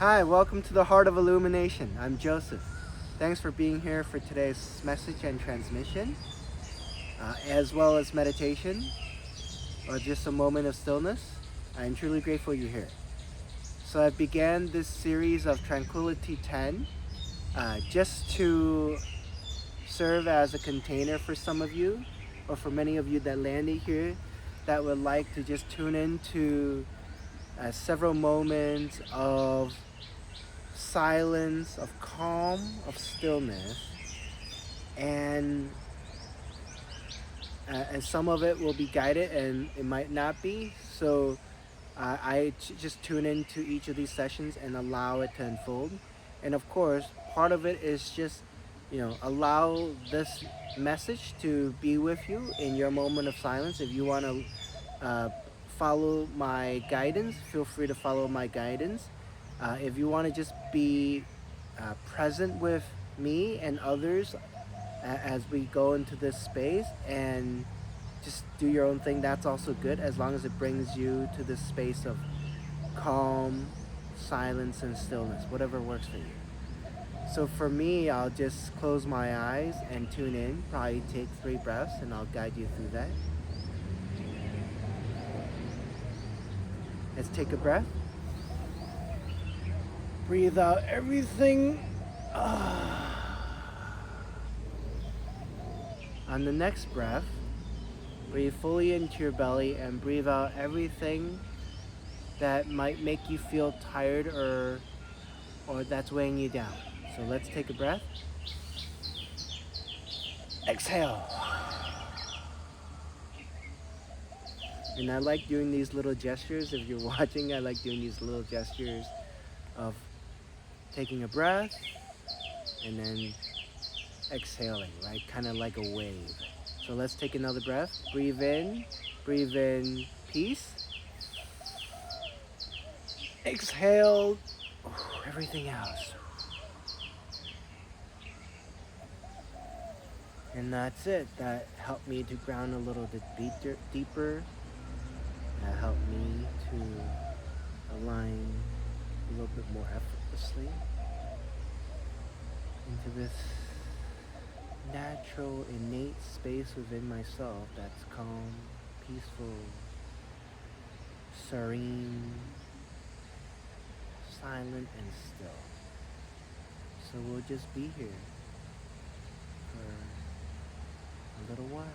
Hi, welcome to the Heart of Illumination. I'm Joseph. Thanks for being here for today's message and transmission, as well as meditation, or just a moment of stillness. I'm truly grateful you're here. So I began this series of Tranquility TEN just to serve as a container for some of you, or for many of you that landed here, that would like to just tune into several moments of silence, of calm, of stillness, and some of it will be guided and it might not be. So just tune into each of these sessions and allow it to unfold. And of course, part of it is just, allow this message to be with you in your moment of silence. If you want to follow my guidance, feel free to follow my guidance. If you want to just be present with me and others as we go into this space and just do your own thing, that's also good, as long as it brings you to this space of calm, silence, and stillness, whatever works for you. So for me, I'll just close my eyes and tune in, probably take 3 breaths, and I'll guide you through that. Let's take a breath. Breathe out everything. On the next breath, breathe fully into your belly and breathe out everything that might make you feel tired or that's weighing you down. So let's take a breath. Exhale. And I like doing these little gestures. If you're watching, I like doing these little gestures of taking a breath and then exhaling, right? Kind of like a wave. So let's take another breath. Breathe in peace. Exhale everything else. And that's it. That helped me to ground a little bit deeper. That helped me to align a little bit more effortlessly into this natural, innate space within myself that's calm, peaceful, serene, silent, and still. So we'll just be here for a little while.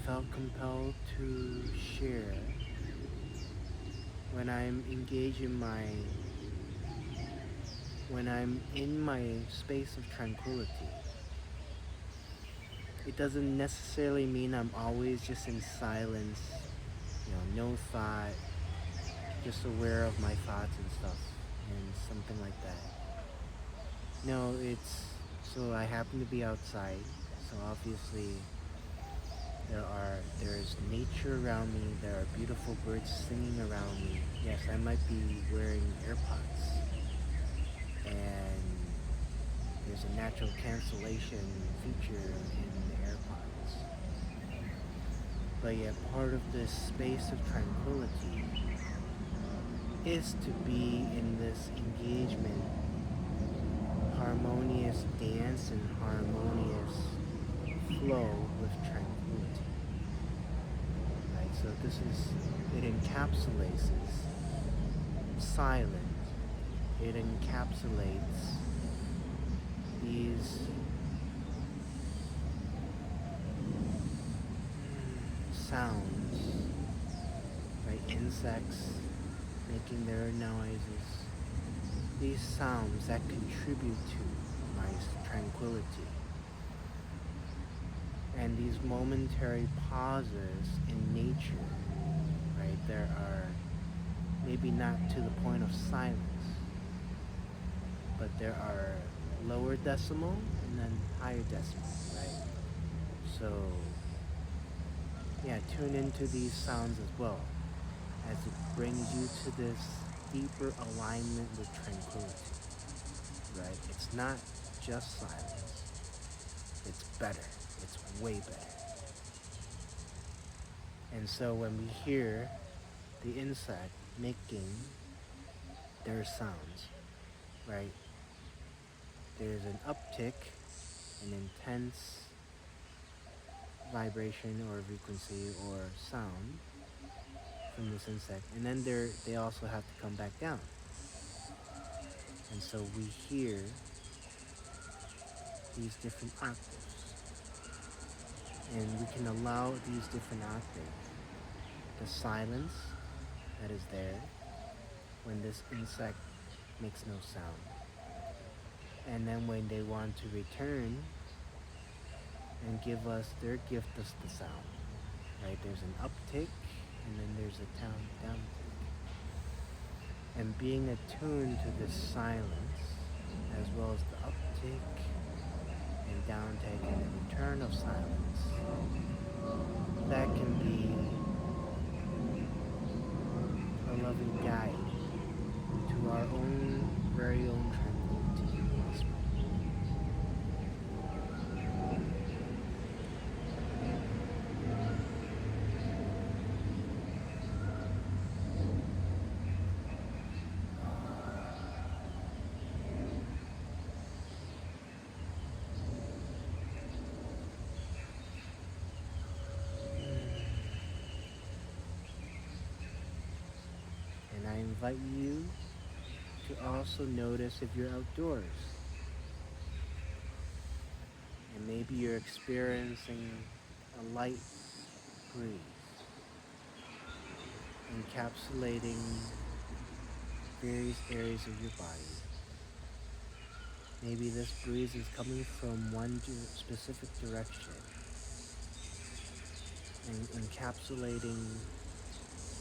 Felt compelled to share when I'm engaged when I'm in my space of tranquility. It doesn't necessarily mean I'm always just in silence, no thought, just aware of my thoughts and stuff, and something like that. No, so I happen to be outside, so obviously There's nature around me. There are beautiful birds singing around me. Yes, I might be wearing AirPods, and there's a natural cancellation feature in the AirPods. But yet, part of this space of tranquility is to be in this engagement, harmonious dance and harmonious flow with tranquility. Right? So it encapsulates silence. It encapsulates these sounds, right? Insects making their noises. These sounds that contribute to my tranquility. And these momentary pauses in nature, right? There are maybe not to the point of silence, but there are lower decimal and then higher decimal, right? So yeah, tune into these sounds as well, as it brings you to this deeper alignment with tranquility, right? It's not just silence, it's better, it's way better. And so when we hear the insect making their sounds, right, there's an uptick, an intense vibration or frequency or sound from this insect, and then they also have to come back down. And so we hear these different octaves, and we can allow these different octaves, the silence that is there when this insect makes no sound, and then when they want to return and give us their gift of the sound, right? There's an uptick and then there's a downtick. And being attuned to this silence, as well as the uptick and downtake and the return of silence, that can be a loving guide to our own very own tranquility in this moment. And I invite you to also notice if you're outdoors and maybe you're experiencing a light breeze encapsulating various areas of your body. Maybe this breeze is coming from one specific direction and encapsulating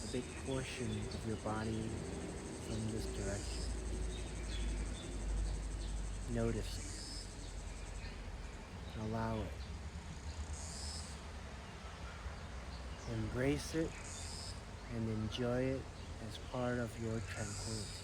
a big portion of your body from this direction. Notice it. Allow it. Embrace it and enjoy it as part of your tranquility.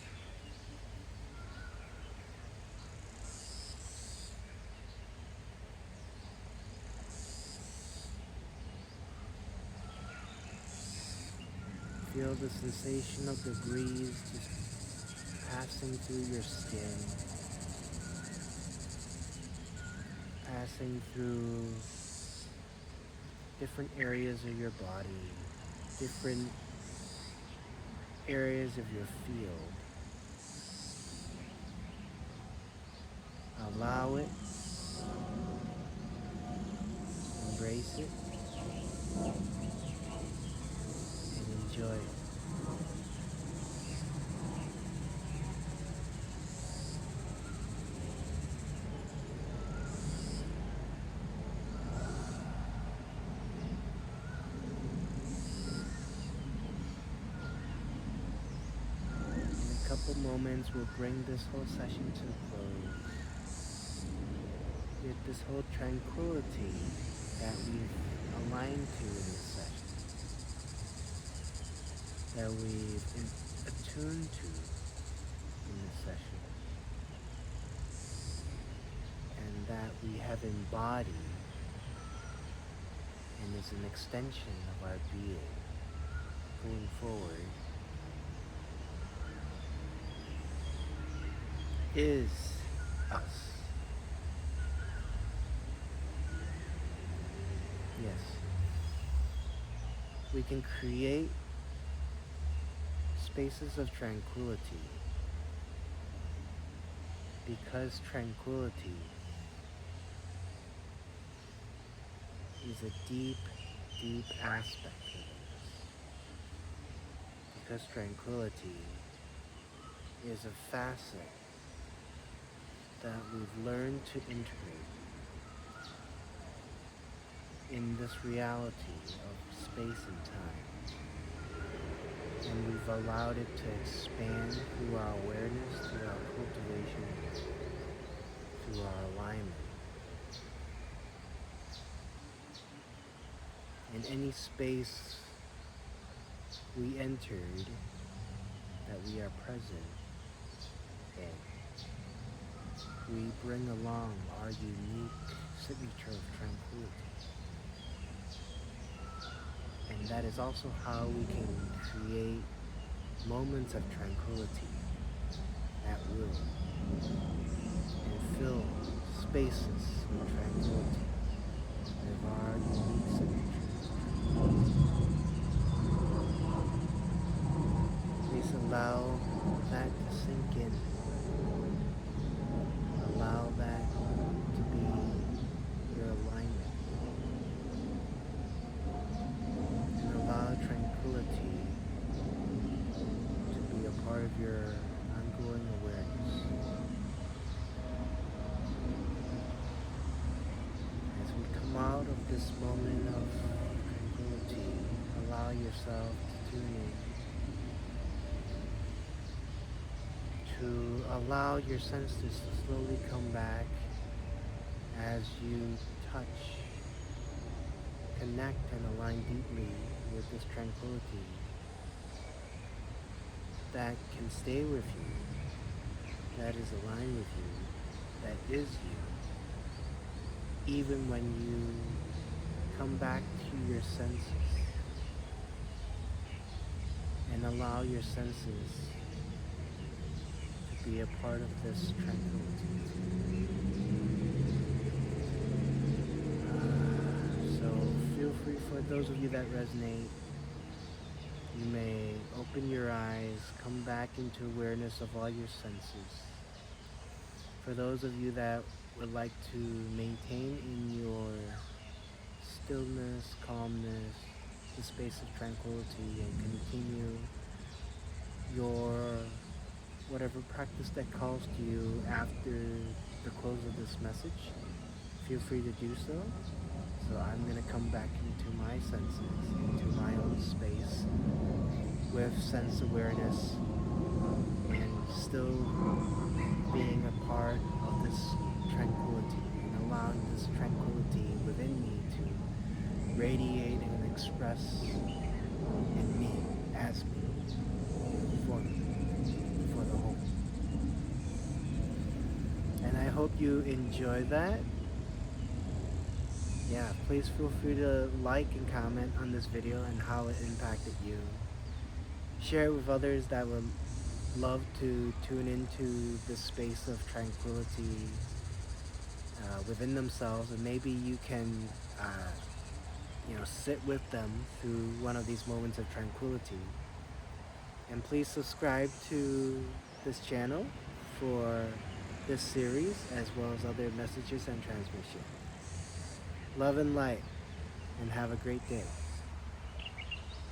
Feel the sensation of the breeze just passing through your skin, passing through different areas of your body, different areas of your field. Allow it, embrace it, and enjoy it. Couple moments will bring this whole session to a close with this whole tranquility that we've aligned to in this session, that we've attuned to in this session, and that we have embodied and is an extension of our being going forward, is us. Yes. We can create spaces of tranquility because tranquility is a deep, deep aspect of us. Because tranquility is a facet that we've learned to integrate in this reality of space and time. And we've allowed it to expand through our awareness, through our cultivation, through our alignment. In any space we entered that we are present in, we bring along our unique signature of tranquility. And that is also how we can create moments of tranquility at will and fill spaces of tranquility with our unique signature. Please allow that to sink in. Allow that to be your alignment. And allow tranquility to be a part of your ongoing awareness. As we come out of this moment of tranquility, allow yourself to tune in, to allow your senses to slowly come back as you touch, connect, and align deeply with this tranquility that can stay with you, that is aligned with you, that is you, even when you come back to your senses and allow your senses to be a part of this tranquility. So feel free, for those of you that resonate, you may open your eyes, come back into awareness of all your senses. For those of you that would like to maintain in your stillness, calmness, the space of tranquility, and continue your whatever practice that calls to you after the close of this message, feel free to do so. So I'm going to come back into my senses, into my own space with sense awareness and still being a part of this tranquility and allowing this tranquility within me to radiate and express in me, as me, for me, for the whole. And I hope you enjoy that. Yeah, please feel free to like and comment on this video and how it impacted you. Share it with others that would love to tune into the space of tranquility within themselves, and maybe you can sit with them through one of these moments of tranquility. And please subscribe to this channel for this series as well as other messages and transmission. Love and light, and have a great day.